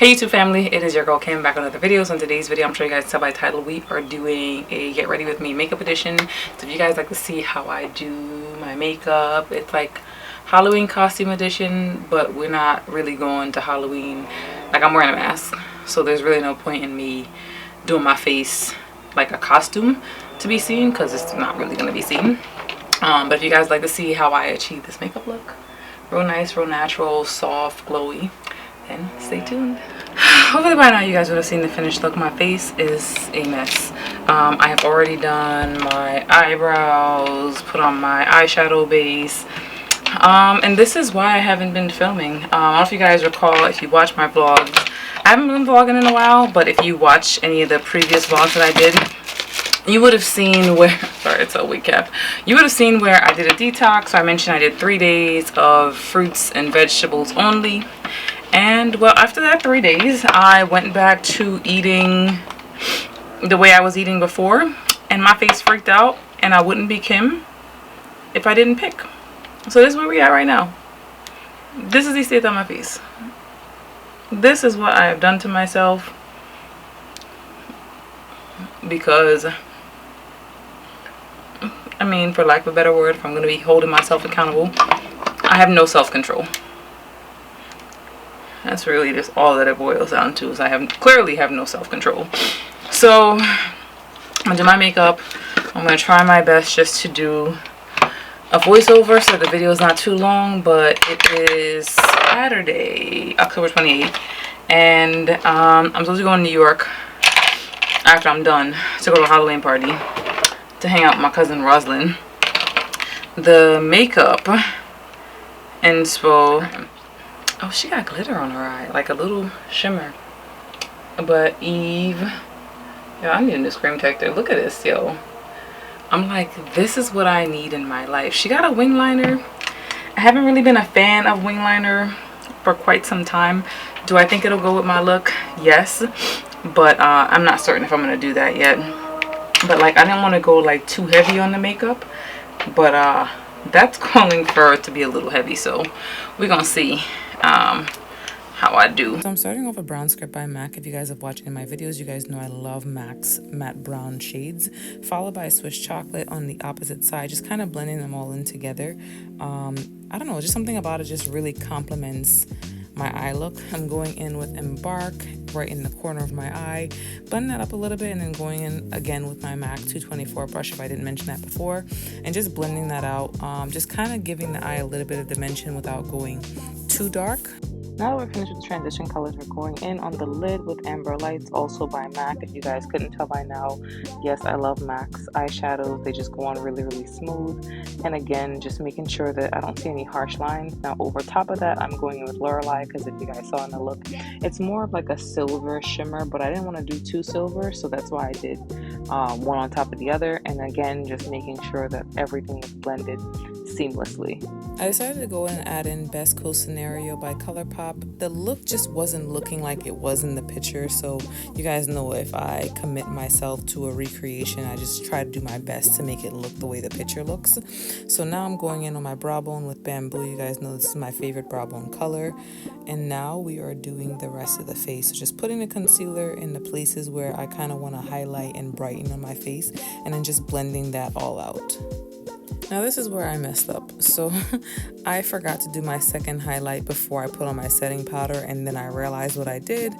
Hey YouTube family, it is your girl Kim back on another video. So in today's video, I'm sure you guys tell by title, we are doing a get ready with me makeup edition. So if you guys like to see how I do my makeup, it's like Halloween costume edition, but we're not really going to Halloween. Like, I'm wearing a mask, so there's really no point in me doing my face like a costume to be seen, because it's not really going to be seen. But if you guys like to see how I achieve this makeup look, real nice, real natural, soft, glowy, and stay tuned. Hopefully by now you guys would have seen the finished look. My face is a mess. I have already done my eyebrows, put on my eyeshadow base, and this is why I haven't been filming. I don't know if you guys recall, if you watch my vlogs, I haven't been vlogging in a while, but if you watch any of the previous vlogs that I did, you would have seen where, sorry, it's a recap. You would have seen where I did a detox. So I mentioned I did 3 days of fruits and vegetables only. And well, after that 3 days, I went back to eating the way I was eating before, and my face freaked out, and I wouldn't be Kim if I didn't pick. So this is where we are right now. This is the state of my face. This is what I have done to myself, because, I mean, for lack of a better word, if I'm going to be holding myself accountable, I have no self-control. That's really just all that it boils down to, is I clearly have no self-control. So I'm gonna do my makeup. I'm gonna try my best just to do a voiceover so the video is not too long, but it is Saturday, October 28th, and I'm supposed to go to New York after I'm done to go to a Halloween party to hang out with my cousin Roslyn. The makeup inspo, oh, she got glitter on her eye, like a little shimmer. But Eve, yo, I need a new screen protector. Look at this, yo. I'm like, this is what I need in my life. She got a wing liner. I haven't really been a fan of wing liner for quite some time. Do I think it'll go with my look? Yes, but I'm not certain if I'm gonna do that yet. But like, I didn't want to go like too heavy on the makeup, but that's calling for it to be a little heavy, so we're gonna see how I do. So I'm starting off a brown script by MAC. If you guys have watched any of my videos, you guys know I love MAC's matte brown shades, followed by a Swiss chocolate on the opposite side, just kind of blending them all in together. I don't know, just something about it just really complements my eye look. I'm going in with Embark right in the corner of my eye, blending that up a little bit, and then going in again with my MAC 224 brush, if I didn't mention that before, and just blending that out, just kind of giving the eye a little bit of dimension without going too dark. Now that we're finished with the transition colors, we're going in on the lid with Amber Lights, also by MAC. If you guys couldn't tell by now, yes, I love MAC's eyeshadows. They just go on really, really smooth. And again, just making sure that I don't see any harsh lines. Now over top of that, I'm going in with Lorelei, because if you guys saw in the look, it's more of like a silver shimmer, but I didn't want to do too silver, so that's why I did one on top of the other. And again, just making sure that everything is blended seamlessly. I decided to go and add in Best Coast Scenario by ColourPop. The look just wasn't looking like it was in the picture, so you guys know if I commit myself to a recreation, I just try to do my best to make it look the way the picture looks. So now I'm going in on my brow bone with Bamboo. You guys know this is my favorite brow bone color. And now we are doing the rest of the face. So just putting the concealer in the places where I kind of want to highlight and brighten on my face, and then just blending that all out. Now this is where I messed up. So I forgot to do my second highlight before I put on my setting powder, and then I realized what I did,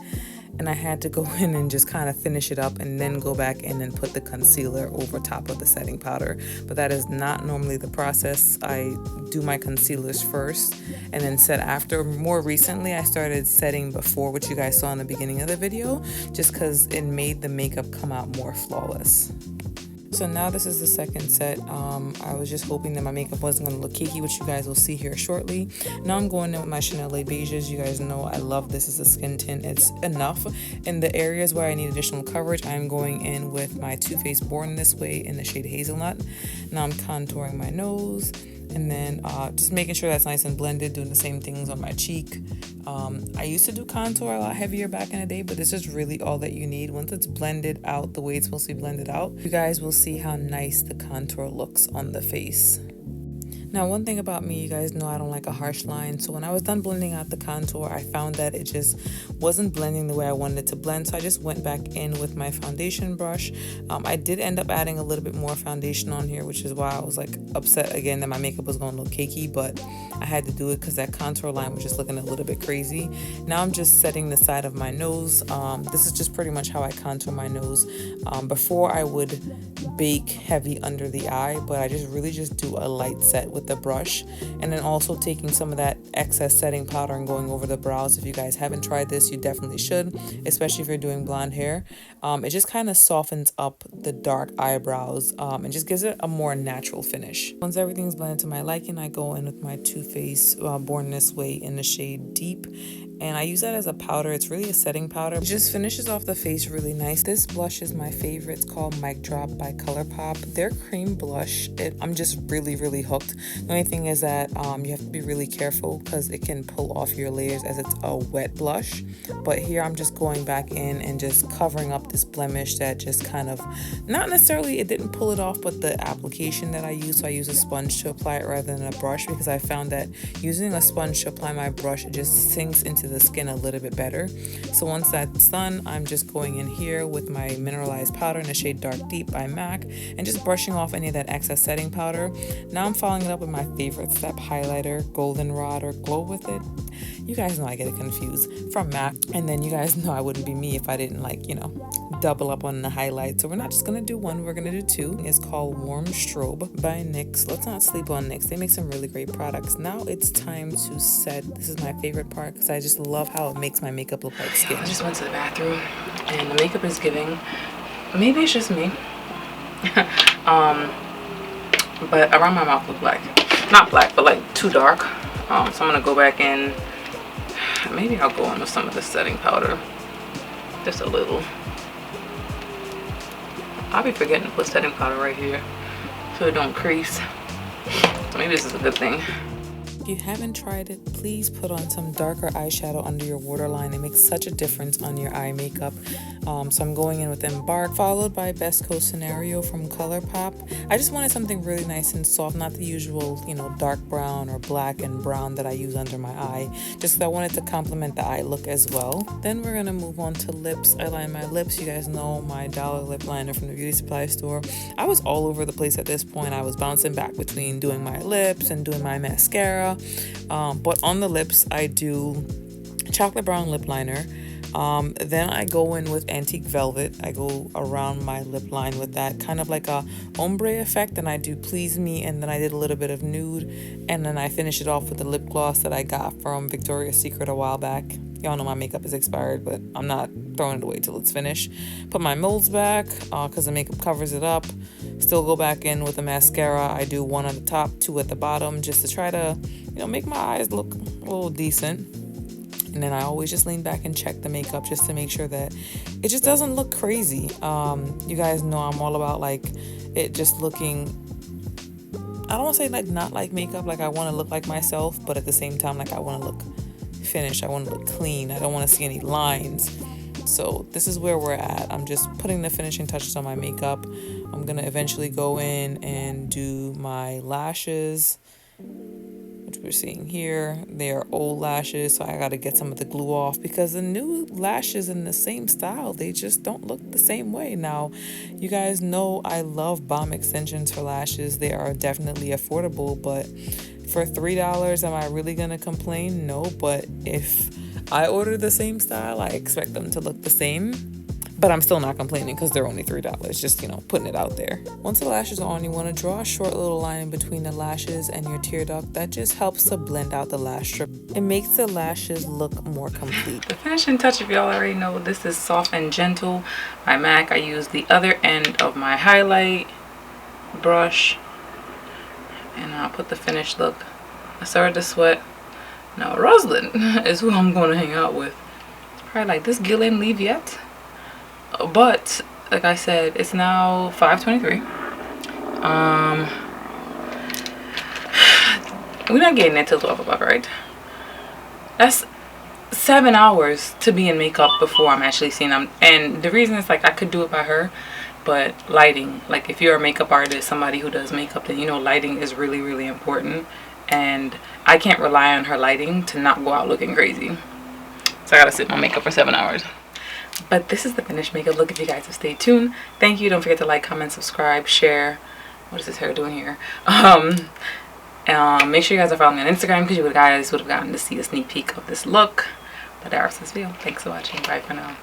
and I had to go in and just kind of finish it up and then go back in and put the concealer over top of the setting powder. But that is not normally the process. I do my concealers first and then set after. More recently, I started setting before, which you guys saw in the beginning of the video, just because it made the makeup come out more flawless. So now this is the second set. I was just hoping that my makeup wasn't going to look cakey, which you guys will see here shortly. Now I'm going in with my Chanel Les Beiges. You guys know I love this as a skin tint. It's enough. In the areas where I need additional coverage, I'm going in with my Too Faced Born This Way in the shade Hazelnut. Now I'm contouring my nose, and then just making sure that's nice and blended, doing the same things on my cheek. I used to do contour a lot heavier back in the day, but this is really all that you need. Once it's blended out the way it's supposed to be blended out, you guys will see how nice the contour looks on the face. Now, one thing about me, you guys know I don't like a harsh line. So when I was done blending out the contour, I found that it just wasn't blending the way I wanted it to blend. So I just went back in with my foundation brush. I did end up adding a little bit more foundation on here, which is why I was like upset again that my makeup was going to look cakey, but I had to do it because that contour line was just looking a little bit crazy. Now I'm just setting the side of my nose. This is just pretty much how I contour my nose. Before I would bake heavy under the eye, but I just really just do a light set with the brush, and then also taking some of that excess setting powder and going over the brows. If you guys haven't tried this, you definitely should, especially if you're doing blonde hair. It just kind of softens up the dark eyebrows and just gives it a more natural finish. Once everything's blended to my liking, I go in with my Too Faced Born This Way in the shade Deep, and I use that as a powder. It's really a setting powder. It just finishes off the face really nice. This blush is my favorite. It's called Mic Drop by ColourPop. Their cream blush, I'm just really hooked. The only thing is that you have to be really careful because it can pull off your layers as it's a wet blush. But here I'm just going back in and just covering up this blemish that just kind of, not necessarily, it didn't pull it off, but the application that I use. So I use a sponge to apply it rather than a brush, because I found that using a sponge to apply my brush, it just sinks into the skin a little bit better. So once that's done, I'm just going in here with my mineralized powder in the shade Dark Deep by MAC and just brushing off any of that excess setting powder. Now I'm following it up with my favorite step highlighter, Goldenrod or Glow With It. You guys know I get it confused, from MAC. And then you guys know I wouldn't be me if I didn't, like, you know, double up on the highlight. So we're not just gonna do one, we're gonna do two. It's called Warm Strobe by NYX. Let's not sleep on NYX. They make some really great products. Now it's time to set. This is my favorite part because I just love how it makes my makeup look like skin. I just went to the bathroom and the makeup is giving, maybe it's just me, but around my mouth look black. Not black, but like too dark. So I'm gonna go back in. Maybe I'll go in with some of the setting powder, just a little. I'll be forgetting to put setting powder right here so it don't crease. So maybe this is a good thing. If you haven't tried it, please put on some darker eyeshadow under your waterline. It makes such a difference on your eye makeup. So I'm going in with Embark, followed by Best Coast Scenario from ColourPop. I just wanted something really nice and soft, not the usual, you know, dark brown or black and brown that I use under my eye. Just because I wanted to complement the eye look as well. Then we're gonna move on to lips. I line my lips. You guys know my dollar lip liner from the beauty supply store. I was all over the place at this point. I was bouncing back between doing my lips and doing my mascara. But on the lips, I do chocolate brown lip liner. Then I go in with Antique Velvet. I go around my lip line with that, kind of like a ombre effect. And I do Please Me, and then I did a little bit of nude. And then I finish it off with the lip gloss that I got from Victoria's Secret a while back. Y'all know my makeup is expired, but I'm not throwing it away till it's finished. Put my molds back because the makeup covers it up. Still go back in with the mascara. I do one on the top, two at the bottom, just to try to, you know, make my eyes look a little decent. And then I always just lean back and check the makeup just to make sure that it just doesn't look crazy. You guys know I'm all about like it just looking, I don't want to say like not like makeup, like I want to look like myself, but at the same time, like I want to look finished. I want to look clean. I don't want to see any lines. So this is where we're at. I'm just putting the finishing touches on my makeup. I'm gonna eventually go in and do my lashes, which we're seeing here. They are old lashes, so I gotta get some of the glue off because the new lashes in the same style, they just don't look the same way. Now, you guys know I love bomb extensions for lashes. They are definitely affordable, but for $3, am I really gonna complain? No, but if I order the same style, I expect them to look the same. But I'm still not complaining because they're only $3. Just, you know, putting it out there. Once the lashes are on, you want to draw a short little line in between the lashes and your tear duct. That just helps to blend out the lash strip. It makes the lashes look more complete. The finishing touch, if y'all already know, this is Soft and Gentle by MAC. I use the other end of my highlight brush. And I'll put the finished look. I started to sweat. Now, Rosalind is who I'm going to hang out with. It's probably like, this Gil ain't leave yet? But like I said, it's now 5:23. We're not getting there till 12 o'clock, right? That's 7 hours to be in makeup before I'm actually seeing them. And the reason is like I could do it by her, But lighting, like if you're a makeup artist, somebody who does makeup, then you know lighting is really, really important. And I can't rely on her lighting to not go out looking crazy. So I gotta sit in my makeup for 7 hours. But this is the finished makeup look. If you guys have stayed tuned, thank you. Don't forget to like, comment, subscribe, share. What is this hair doing here? Make sure you guys are following me on Instagram, because you guys would have gotten to see a sneak peek of this look. But that was this video. Thanks for watching. Bye for now.